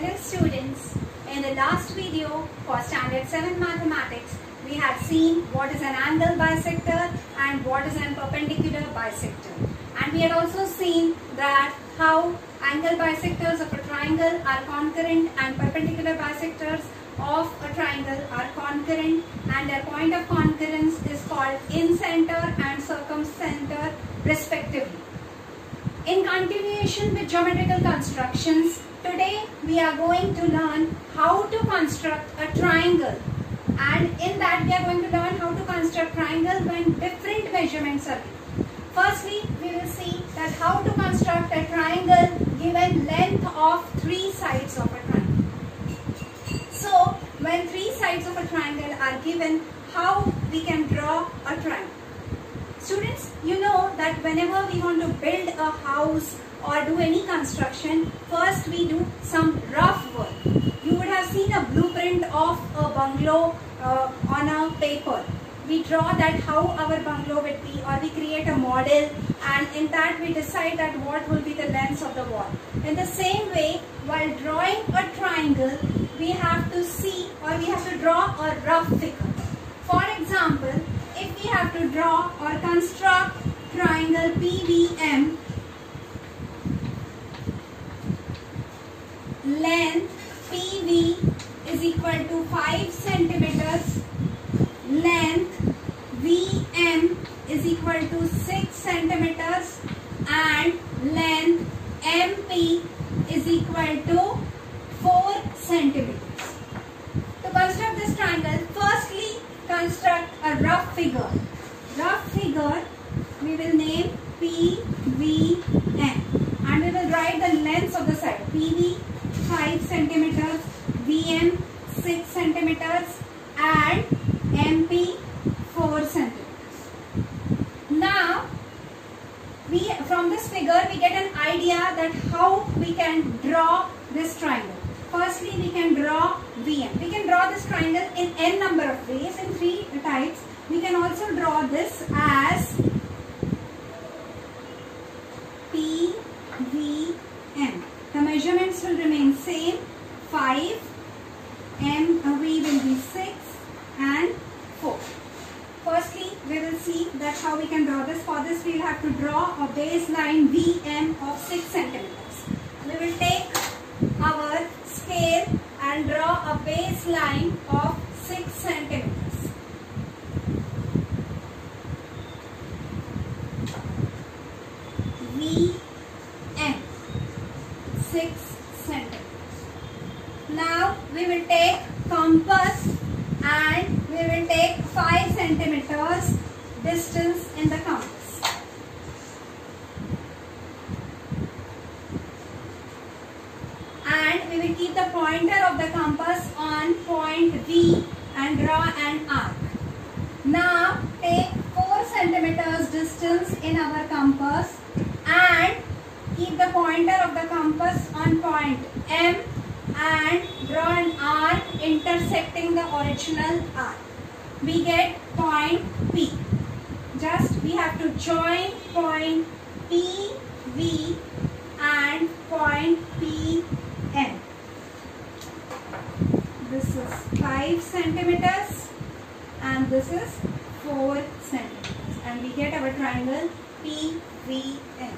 Hello students, in the last video for standard 7 mathematics, we had seen what is an angle bisector and what is an perpendicular bisector. And we had also seen that how angle bisectors of a triangle are concurrent and perpendicular bisectors of a triangle are concurrent, and their point of concurrence is called incenter and circumcenter respectively. In continuation with geometrical constructions, today we are going to learn how to construct a triangle, and in that we are going to learn how to construct triangle when different measurements are given. Firstly, we will see that how to construct a triangle given length of 3 sides of a triangle. So, when 3 sides of a triangle are given, how we can draw a triangle. Students, you know that whenever we want to build a house or do any construction, first we do some rough work. You would have seen a blueprint of a bungalow on a paper. We draw that how our bungalow would be, or we create a model, and in that we decide that what will be the length of the wall. In the same way, while drawing a triangle, we have to see, or we have to draw a rough figure. For example, if we have to draw or construct triangle PVM, length PV is equal to 5 centimeters, length VM is equal to 6 centimeters, and length MP is equal to 4 centimeters. To construct this triangle, firstly construct a rough figure. Rough figure we will name PVM, and we will write the lengths of the side. PV 5 centimeters, VM 6 centimeters, and MP 4 centimeters. Now, from this figure we get an idea that how we can draw this triangle. Firstly, we can draw VM. We can draw this triangle in n number of ways, in 3 types. We can also draw this as PVM. The measurements will remain same, 5, MV will be 6 and 4. Firstly, we will see that how we can draw this. For this, we will have to draw a baseline VM of 6 centimeters. We will take our scale and draw a baseline of 6 centimeters. VM 6 centimeters. Now we will take compass and we will take 5 centimeters distance in the compass. And we will keep the pointer of the compass on point V and draw an arc. Now take 4 centimeters distance in our compass and keep the pointer of the compass on point M and draw an arc intersecting the original arc. We get point P. Just we have to join point PV and point PM. This is 5 centimeters and this is 4 centimeters, and we get our triangle PVM.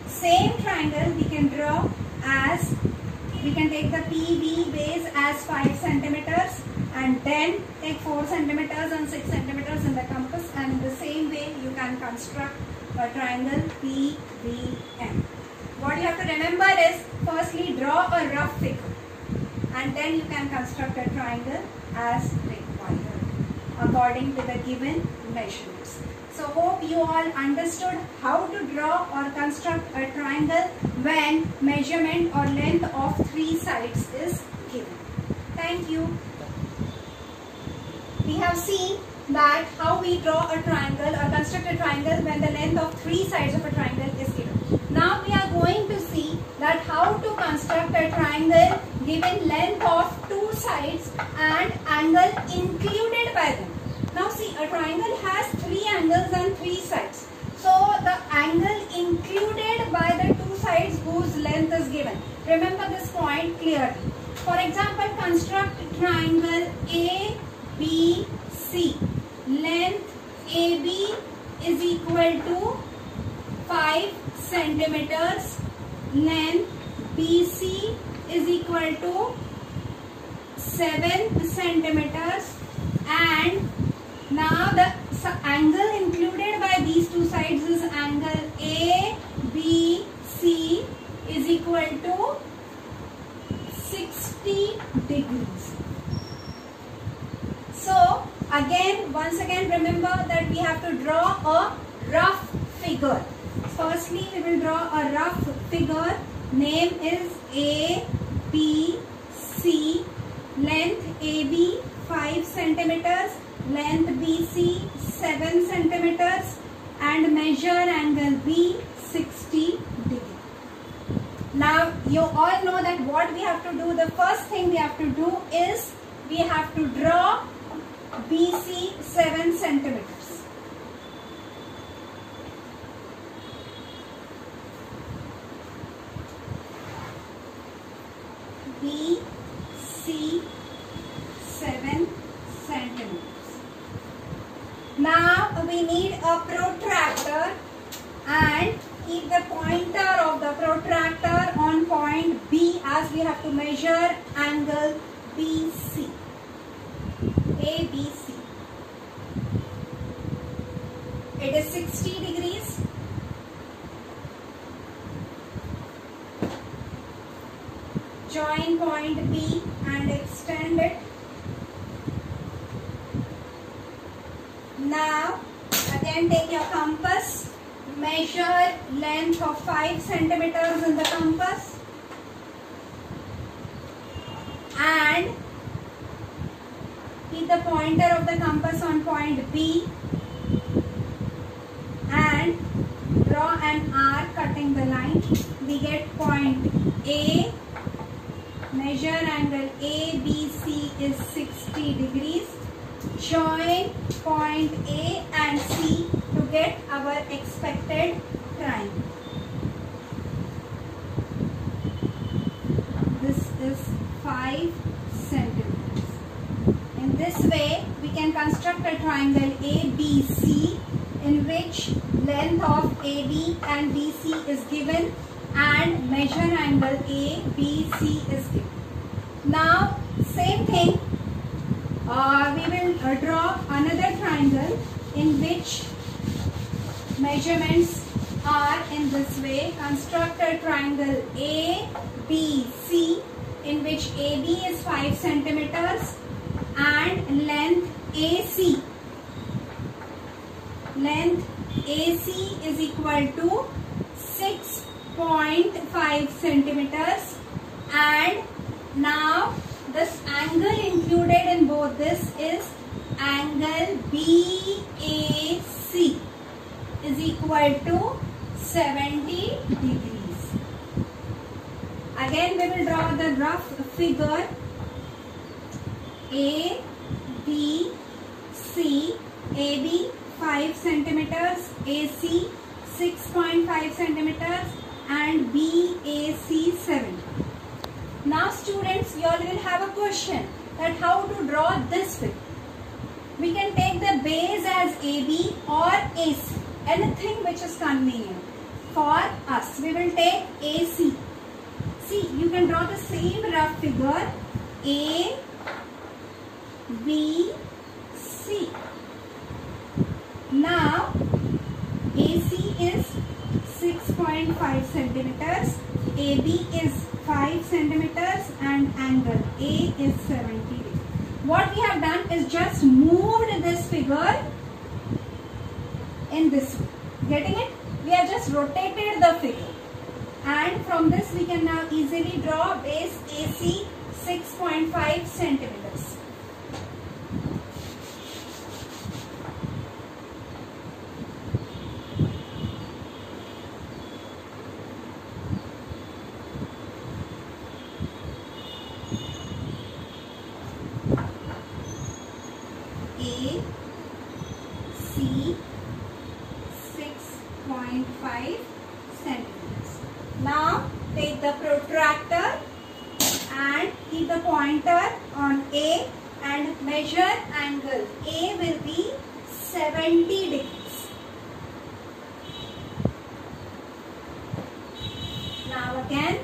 Same triangle we can draw as, we can take the PV base as 5 centimeters and then take 4 centimeters and 6 centimeters in the compass, and in the same way you can construct a triangle PVM. What you have to remember is, firstly draw a rough figure and then you can construct a triangle as required according to the given measurements. So hope you all understood how to draw or construct a triangle when measurement or length of 3 sides is given. Thank you. We have seen that how we draw a triangle or construct a triangle when the length of 3 sides of a triangle is given. Now we are going to see that how to construct a triangle given length of 2 sides and angle included by them. Now see, a triangle has 3 angles and 3 sides. So the angle included by the 2 sides whose length is given. Remember this point clearly. For example, construct triangle ABC. Length AB is equal to 5 centimeters. Length BC is equal to 7 centimeters. And now the angle included by these two sides is angle ABC is equal to 60 degrees. So once again remember that we have to draw a rough figure. Firstly, we will draw a rough figure. Name is ABC. Length AB 5 centimeters. Length BC 7 centimeters. And measure angle B 60 degrees. Now you all know that what we have to do. The first thing we have to do is we have to draw BC 7 centimeters. BC 7 centimeters. Now we need a protractor and keep the pointer of the protractor on point B as we have to measure angle BC. ABC. It is 60 degrees. Join point B and extend it. Now again take your compass. Measure length of 5 centimeters in the compass. And keep the pointer of the compass on point B and draw an arc cutting the line. We get point A. Measure angle ABC is 60 degrees. Join point A and C to get our expected triangle. This is 5 centimeters. In this way, we can construct a triangle ABC in which length of AB and BC is given and measure angle ABC is given. Now, same thing, we will draw another triangle in which measurements are in this way. Construct a triangle ABC in which AB is 5 centimeters and length AC. Length AC is equal to 6.5 centimeters. And now this angle included in both this is angle BAC is equal to 70 degrees. Again we will draw the rough figure. A, B, C, AB 5 centimeters, AC 6.5 centimeters and BAC 7. Now students, you all will have a question that how to draw this figure. We can take the base as AB or AC, anything which is convenient for us. We will take AC. See, you can draw the same rough figure A, B, C. Now, AC is 6.5 centimeters, AB is 5 centimeters and angle A is 70 degrees. What we have done is just moved this figure in this way. Getting it? We have just rotated the figure. And from this we can now easily draw base AC 6.5 centimeters. A, C, 6.5 centimeters. Now take the protractor keep the pointer on A and measure angle. A will be 70 degrees. Now again.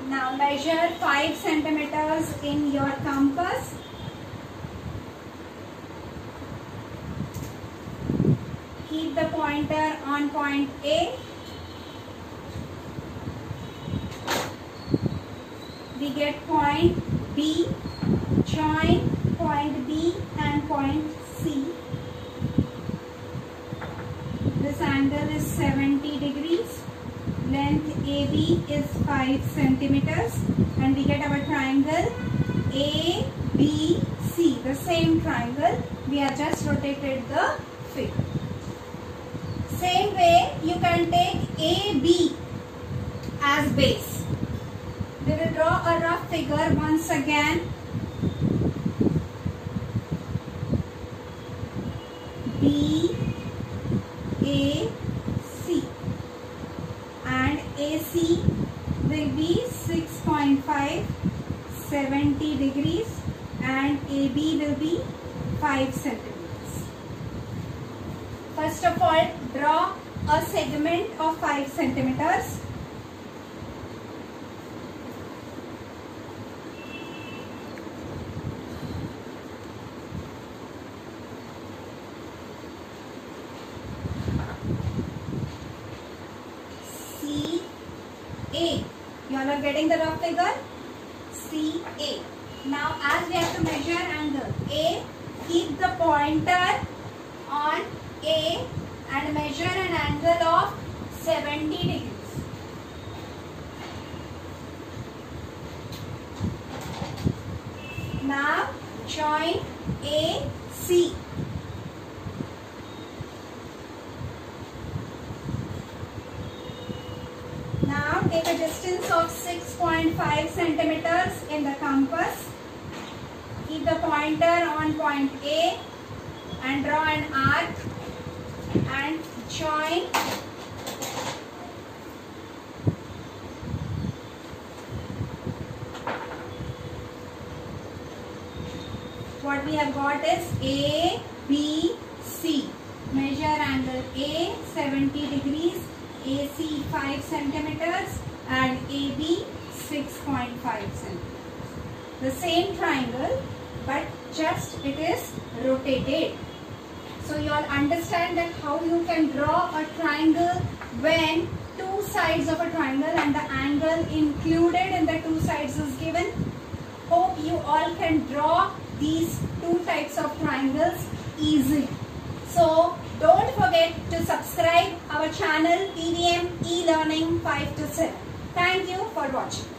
Now measure 5 centimeters in your compass. Keep the pointer on point A. We get point B. Join point B and point C. This angle is 70 degrees. Length AB is 5 centimeters and we get our triangle ABC. The same triangle, we have just rotated the figure. Same way you can take AB as base. We will draw a rough figure once again. B, A, C. And AC will be 6.5, 70 degrees and AB will be 5 centimeters. First of all, draw a segment of 5 centimeters. A. You all are getting the rough figure? CA. Now as we have to measure angle A, keep the pointer on A and measure an angle of 70 degrees. Now join AC. Now take a distance of 6.5 centimeters in the compass. Keep the pointer on point A and draw an arc and join what we have got is A, B, C. Measure angle A 70 degrees, AC 5 centimeters and AB 6.5 centimeters. The same triangle, but just it is rotated. So you all understand that how you can draw a triangle when two sides of a triangle and the angle included in the two sides is given. Hope you all can draw these two types of triangles easily. So don't forget to subscribe our channel PVM E-Learning 5 to 7. Thank you for watching.